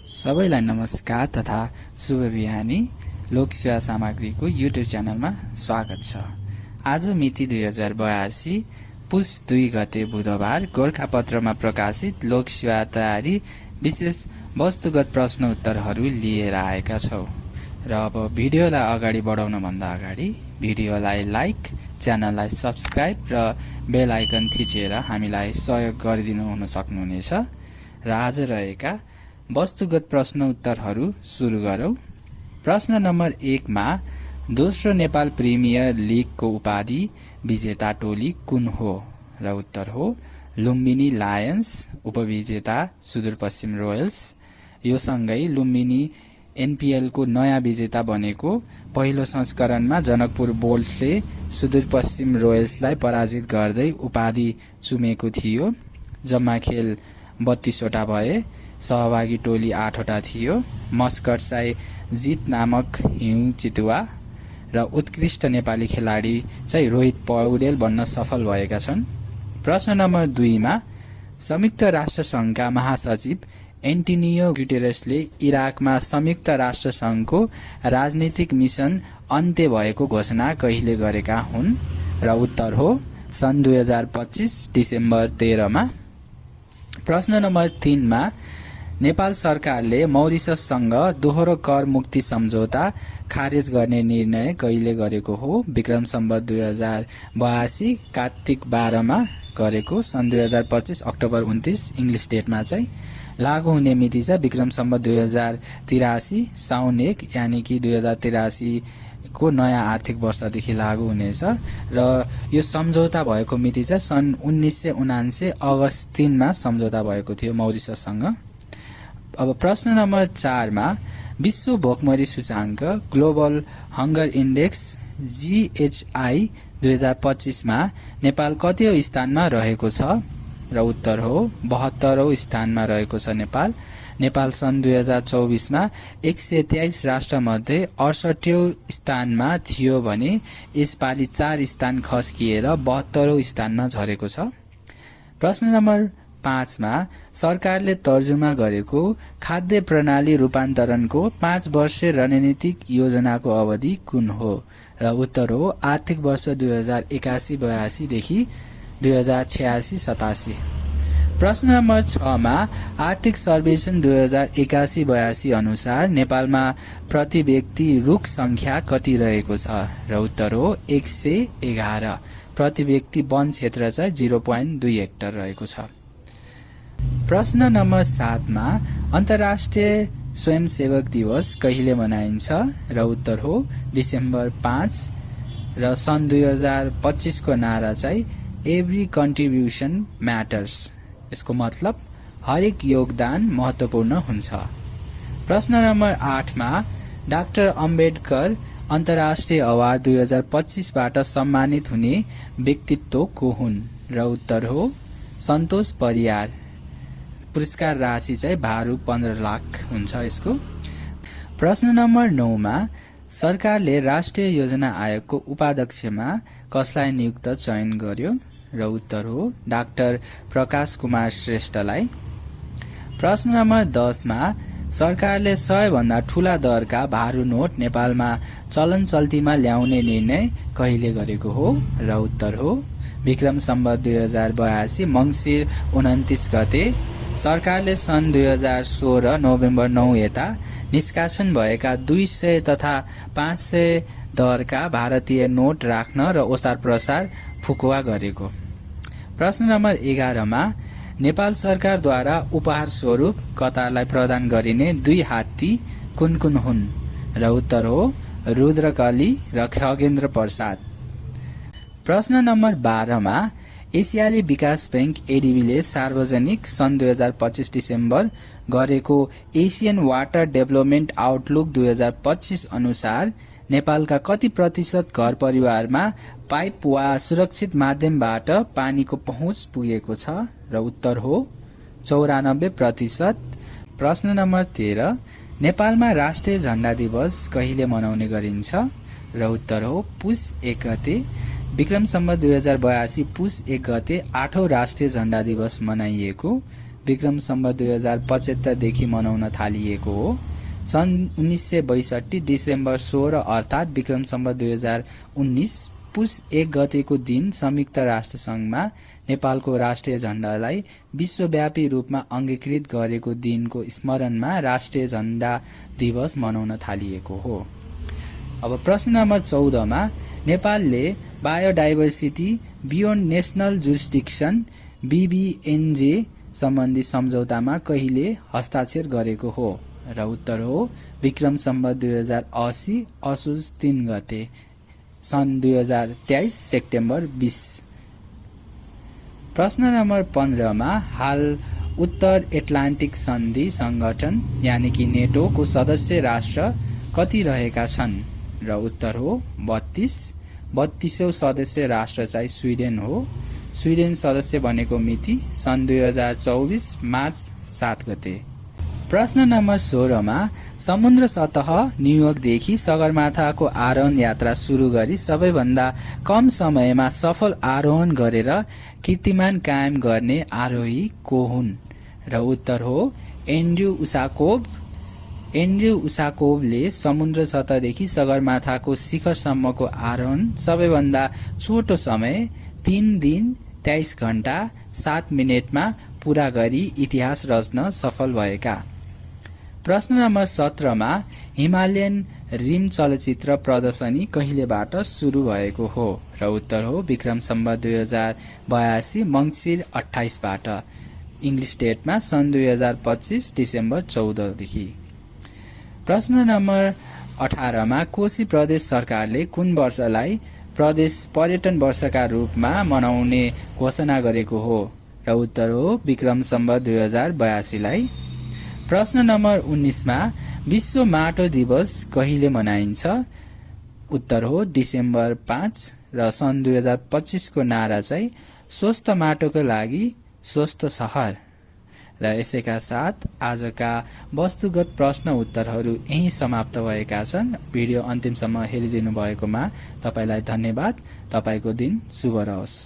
सबैलाई नमस्कार तथा शुभ बिहानी। लोकसेवा सामग्रीको युट्युब च्यानलमा स्वागत छ। आज मिति 2082 पुस 2 गते बुधबार गोरखापत्रमा प्रकाशित लोकसेवा तयारी विशेष वस्तुगत प्रश्न उत्तरहरू लिएर आएका छौं। र अब भिडियोलाई अगाडि बढाउन भन्दा अगाडि भिडियोलाई लाइक, च्यानललाई सब्स्क्राइब र बेल आइकन थिचेर हामीलाई सहयोग गरिदिनु हुन सक्नुहुनेछ। र आज रहेका वस्तुगत प्रश्न उत्तरहरू सुरु गरौं। प्रश्न नम्बर 1 मा दोस्रो नेपाल प्रिमियर लिगको उपाधि विजेता टोली कुन हो? र उत्तर हो लुम्बिनी लायन्स, उपविजेता सुदूरपश्चिम रोयल्स। यो सँगै लुम्बिनी एनपीएल को नयाँ विजेता बनेको पहिलो संस्करणमा जनकपुर बोल्ट्सले सुदूरपश्चिम रोयल्सलाई पराजित गर्दै उपाधि चुमेको थियो। जम्मा खेल 32 वटा भए, सहभागी टोली 8 वटा थियो। मस्कट साई जित नामक हिउँ चितुवा र उत्कृष्ट नेपाली खेलाडी चाहिँ रोहित पौडेल बन्न सफल भएका छन्। प्रश्न नम्बर 2 मा संयुक्त राष्ट्र संघका महासचिव एन्टोनियो गुटेरेसले इराकमा संयुक्त राष्ट्र संघको राजनीतिक मिसन अन्त्य भएको घोषणा कहिले गरेका हुन्? र उत्तर हो सन् 2025 डिसेम्बर 13 मा। प्रश्न नम्बर 3 मा नेपाल सरकारले मौरिसससँग दोहोरो कर मुक्ति सम्झौता खारेज गर्ने निर्णय कहिले गरेको हो? विक्रम सम्वत 2082 कार्तिक 12 मा गरेको। सन् 2025 अक्टोबर 29 इङ्ग्लिस डेटमा चाहिँ लागू हुने मिति चाहिँ विक्रम सम्वत 2083 साउन 1 यानि कि 2083 को नयाँ आर्थिक वर्षदेखि लागू हुनेछ। र यो सम्झौता भएको मिति चाहिँ सन् 1979 अगस्त 3 मा सम्झौता भएको थियो मौरिसससँग। अब प्रश्न नम्बर 4 मा विश्व भोकमरी सूचाङ्क ग्लोबल हंगर इन्डेक्स GHI 2025 मा नेपाल कतिऔं स्थानमा रहेको छ? र उत्तर हो 72औं स्थानमा रहेको छ नेपाल। नेपाल सन् 2024 मा 123 राष्ट्र मध्ये 68औं स्थानमा थियो भने यसपालि 4 स्थान खस्किएर 72औं स्थानमा झरेको छ। प्रश्न नम्बर 5 मा सरकारले तर्जुमा गरेको खाद्य प्रणाली रूपान्तरणको 5 वर्षे रणनीतिक योजनाको अवधि कुन हो? र उत्तर हो आर्थिक वर्ष 2081-82 देखि 2086-87। प्रश्न नम्बर 6 मा आर्थिक सर्वेक्षण 2081-82 अनुसार नेपालमा प्रति व्यक्ति रुख संख्या कति रहेको छ? र उत्तर हो 111। प्रति व्यक्ति वन क्षेत्र चाहिँ 0.2 हेक्टर रहेको छ। प्रश्न नम्बर 7 मा अन्तर्राष्ट्रिय स्वयंसेवक दिवस कहिले मनाइन्छ? र उत्तर हो डिसेम्बर 5। र सन् 2025 को नारा चाहिँ एभ्री कन्ट्रिब्युसन म्याटर्स। यसको मतलब हरेक योगदान महत्वपूर्ण हुन्छ। प्रश्न नम्बर 8 मा डाक्टर अम्बेडकर अन्तर्राष्ट्रिय अवार्ड 2025 बाट सम्मानित हुने व्यक्तित्व को हुन्? र उत्तर हो सन्तोष परियार। पुरस्कार राशि चाहिँ भारु 15 लाख हुन्छ यसको। प्रश्न नम्बर 9 मा सरकारले राष्ट्रिय योजना आयोगको उपाध्यक्षमा कसलाई नियुक्त चयन गर्यो? र उत्तर हो डाक्टर प्रकाश कुमार श्रेष्ठलाई। प्रश्न नम्बर 10 मा सरकारले 100 भन्दा ठूला दरका भारू नोट नेपालमा चलन चल्तीमा ल्याउने निर्णय कहिले गरेको हो? र उत्तर हो विक्रम सम्वत 2082 मङ्सिर 29 गते। सरकारले सन् 2016 नोभेम्बर 9 यता निष्कासन भएका 200 तथा 500 दरका भारतीय नोट राख्न र ओसार प्रसार फुकुवा गरेको। प्रश्न नम्बर 11 मा नेपाल सरकारद्वारा उपहार स्वरूप कतारलाई प्रदान गरिने 2 हात्ती कुन कुन हुन्? र उत्तर हो रुद्रकली र खगेन्द्र प्रसाद। प्रश्न नम्बर 12 मा एसियाली विकास बैंक एडीबीले सार्वजनिक सन् 2025 डिसेम्बर गरेको एसियन वाटर डेभलपमेन्ट आउटलुक 2025 अनुसार नेपालका कति प्रतिशत घर परिवारमा पाइप वा सुरक्षित माध्यमबाट पानीको पहुँच पुगेको छ? र उत्तर हो 94%। प्रश्न नम्बर 13 नेपालमा राष्ट्रिय झण्डा दिवस कहिले मनाउने गरिन्छ? र उत्तर हो पुस 1 गते। विक्रम सम्वत 2082 पुस 1 गते 8औं राष्ट्रिय झण्डा दिवस मनाइएको। विक्रम सम्वत 2075 देखि मनाउन थालिएको हो। सन् 1962 डिसेम्बर 16 अर्थात् विक्रम सम्वत 2019 पुस 1 गतेको दिन संयुक्त राष्ट्र संघमा नेपालको राष्ट्रिय झण्डालाई विश्वव्यापी रूपमा अंगीकृत गरेको दिनको स्मरणमा राष्ट्रिय झण्डा दिवस मनाउन थालिएको हो। अब प्रश्न नम्बर 14 मा नेपालले बायोडाइभर्सिटी बियोन्ड नेशनल जुरिस्डिक्सन BBNJ सम्बन्धी सम्झौतामा कहिले हस्ताक्षर गरेको हो र उत्तर हो विक्रम सम्वत 2080 असोज 3 गते सन् 2023 सेप्टेम्बर 20। प्रश्न नम्बर 15 मा हाल उत्तर एटलान्टिक सन्धि संगठन यानी कि नेटो को सदस्य राष्ट्र कति रहेका छन् र उत्तर हो 32औं सदस्य राष्ट्र चाहिँ स्विडेन हो। स्विडेन सदस्य बनेको मिति सन् 2024 मार्च 7 गते। प्रश्न नम्बर 16 मा समुद्र सतह न्युयोर्कदेखि सगरमाथाको आरोहण यात्रा सुरु गरी सबैभन्दा कम समयमा सफल आरोहण गरेर कीर्तिमान कायम गर्ने आरोही को हुन् र उत्तर हो एन्ड्रयू उसाकोवले समुद्र सतहदेखि सगरमाथाको शिखरसम्मको आरोहण सबैभन्दा छोटो समय 3 दिन 23 घण्टा 7 मिनेटमा पूरा गरी इतिहास रच्न सफल भएका। प्रश्न नम्बर 17 मा हिमालयन रिम चलचित्र प्रदर्शनी कहिलेबाट सुरु भएको हो र उत्तर हो विक्रम सम्वत 2082 मङ्सिर 28 बाट इंग्लिश डेटमा सन् 2025 डिसेम्बर 14 देखि। प्रश्न नम्बर 18 मा कोशी प्रदेश सरकारले कुन वर्षलाई प्रदेश पर्यटन वर्षका रूपमा मनाउने घोषणा गरेको हो र उत्तर हो विक्रम सम्वत 2082 लाई। प्रश्न नम्बर 19 मा विश्व माटो दिवस कहिले मनाइन्छ उत्तर हो डिसेम्बर 5 र सन् 2025 को नारा चाहिँ स्वस्थ माटोको लागि स्वस्थ शहर। र यसैका साथ आजका वस्तुगत प्रश्न उत्तरहरू यही समाप्त भएका छन्। भिडियो अन्तिमसम्म हेरिदिनु भएकोमा तपाईलाई धन्यवाद। तपाईको दिन शुभ रहोस्।